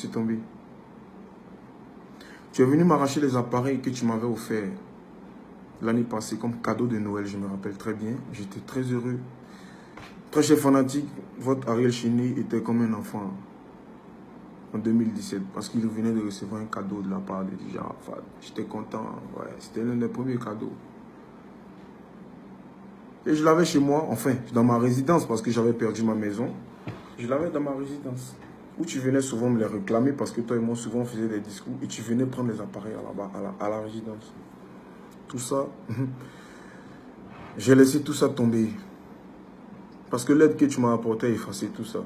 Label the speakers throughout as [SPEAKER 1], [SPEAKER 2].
[SPEAKER 1] c'est tombé. Tu es venu m'arracher les appareils que tu m'avais offerts l'année passée comme cadeau de Noël, je me rappelle très bien. J'étais très heureux. Très cher fanatique, votre Ariel Cheney était comme un enfant en 2017 parce qu'il venait de recevoir un cadeau de la part de DJ Arafat. J'étais content, ouais, c'était l'un des premiers cadeaux. Et je l'avais chez moi, enfin, dans ma résidence parce que j'avais perdu ma maison. Je l'avais dans ma résidence. Où tu venais souvent me les réclamer parce que toi et moi souvent on faisait des discours et tu venais prendre les appareils à la résidence. Tout ça, j'ai laissé tout ça tomber. Parce que l'aide que tu m'as apportée a effacé tout ça.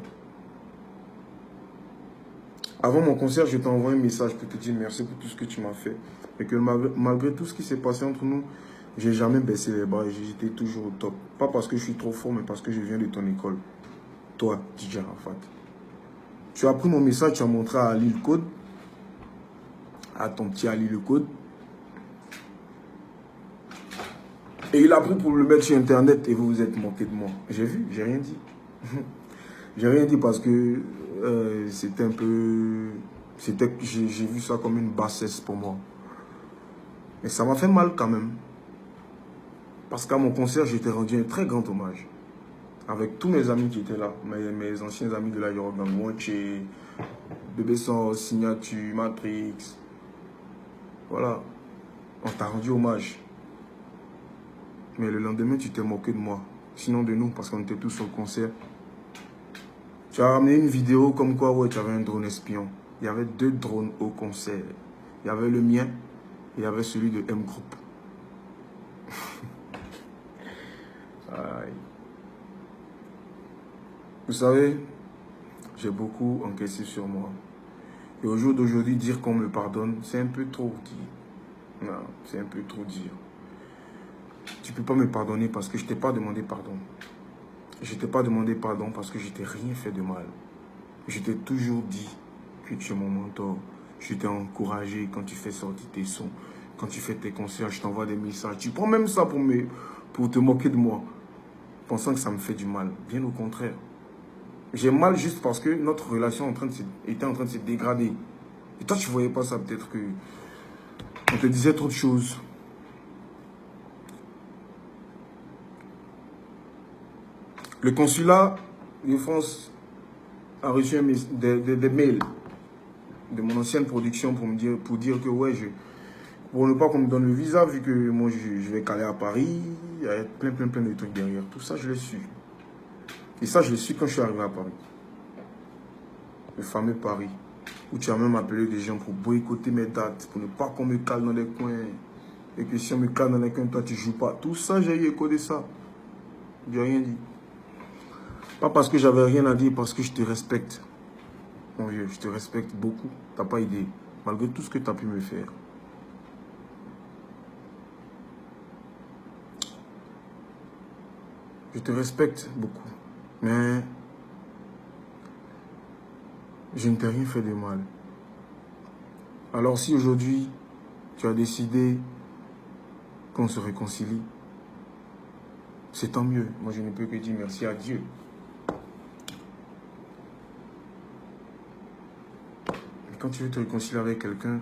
[SPEAKER 1] Avant mon concert, je t'ai envoyé un message pour te dire merci pour tout ce que tu m'as fait. Et que malgré tout ce qui s'est passé entre nous, j'ai jamais baissé les bras et j'étais toujours au top. Pas parce que je suis trop fort, mais parce que je viens de ton école. Toi, DJ Arafat. Tu as pris mon message, tu as montré à Ali le code. À ton petit Ali le code. Et il a pris pour le mettre sur Internet et vous vous êtes moqué de moi. J'ai vu, j'ai rien dit. J'ai rien dit parce que c'était un peu... J'ai vu ça comme une bassesse pour moi. Mais ça m'a fait mal quand même. Parce qu'à mon concert, j'ai été rendu un très grand hommage. Avec tous mes amis qui étaient là. Mes anciens amis de la Yoruba, Mouache, Bébé Sans, Signature, Matrix. Voilà. On t'a rendu hommage. Mais le lendemain, tu t'es moqué de moi. Sinon de nous, parce qu'on était tous au concert. Tu as ramené une vidéo comme quoi, ouais, tu avais un drone espion. Il y avait 2 drones au concert. Il y avait le mien et il y avait celui de M Group. Aïe. Vous savez, j'ai beaucoup encaissé sur moi. Et au jour d'aujourd'hui, dire qu'on me pardonne, c'est un peu trop dire. Non, c'est un peu trop dire. Tu ne peux pas me pardonner parce que je ne t'ai pas demandé pardon. Je ne t'ai pas demandé pardon parce que je t'ai rien fait de mal. Je t'ai toujours dit que tu es mon mentor. Je t'ai encouragé quand tu fais sortir tes sons. Quand tu fais tes concerts, je t'envoie des messages. Tu prends même ça pour te moquer de moi. Pensant que ça me fait du mal. Bien au contraire. J'ai mal juste parce que notre relation était en train de se dégrader. Et toi, tu ne voyais pas ça. Peut-être que on te disait trop de choses. Le consulat de France a reçu des mails de mon ancienne production pour dire que ouais, pour ne pas qu'on me donne le visa, vu que moi je vais caler à Paris, il y a plein de trucs derrière. Tout ça, je l'ai su. Et ça, je l'ai su quand je suis arrivé à Paris. Le fameux Paris, où tu as même appelé des gens pour boycotter mes dates, pour ne pas qu'on me cale dans les coins. Et que si on me cale dans les coins, toi tu joues pas. Tout ça, j'ai eu écho de ça. J'ai rien dit. Pas parce que j'avais rien à dire, parce que je te respecte. Mon vieux, je te respecte beaucoup. T'as pas idée. Malgré tout ce que tu as pu me faire. Je te respecte beaucoup. Mais je ne t'ai rien fait de mal. Alors si aujourd'hui, tu as décidé qu'on se réconcilie, c'est tant mieux. Moi, je ne peux que dire merci à Dieu. Mais quand tu veux te réconcilier avec quelqu'un,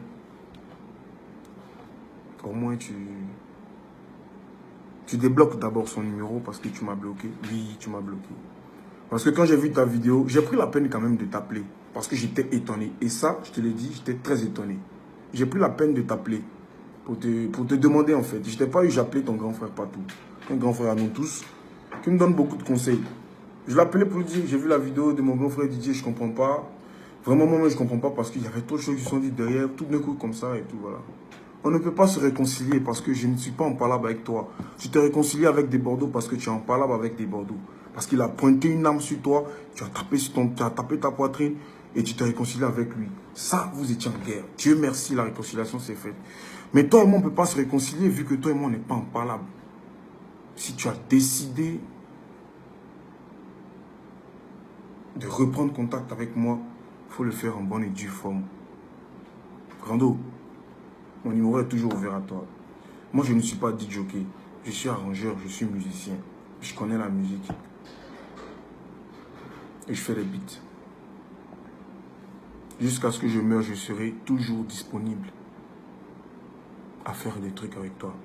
[SPEAKER 1] au moins tu débloques d'abord son numéro parce que tu m'as bloqué. Oui, tu m'as bloqué. Parce que quand j'ai vu ta vidéo, j'ai pris la peine quand même de t'appeler. Parce que j'étais étonné. Et ça, je te l'ai dit, j'étais très étonné. J'ai pris la peine de t'appeler. Pour te demander en fait. Je t'ai pas eu, j'ai appelé ton grand frère partout. Un grand frère à nous tous. Qui me donne beaucoup de conseils. Je l'appelais pour lui dire, j'ai vu la vidéo de mon grand frère Didier, je comprends pas. Vraiment, moi, je comprends pas parce qu'il y avait trop de choses qui se sont dites derrière. Tout d'un coup comme ça et tout, voilà. On ne peut pas se réconcilier parce que je ne suis pas en palabre avec toi. Tu t'es réconcilié avec des Bordeaux parce que tu es en palabre avec des Bordeaux. Parce qu'il a pointé une arme sur toi, tu as tapé ta poitrine et tu t'es réconcilié avec lui. Ça, vous étiez en guerre. Dieu merci, la réconciliation s'est faite. Mais toi et moi, on ne peut pas se réconcilier vu que toi et moi, on n'est pas en palabre. Si tu as décidé de reprendre contact avec moi, il faut le faire en bonne et due forme. Grando, mon numéro est toujours ouvert à toi. Moi, je ne suis pas DJ jockey. Je suis arrangeur, je suis musicien. Je connais la musique. Et je fais les beats. Jusqu'à ce que je meure, je serai toujours disponible à faire des trucs avec toi.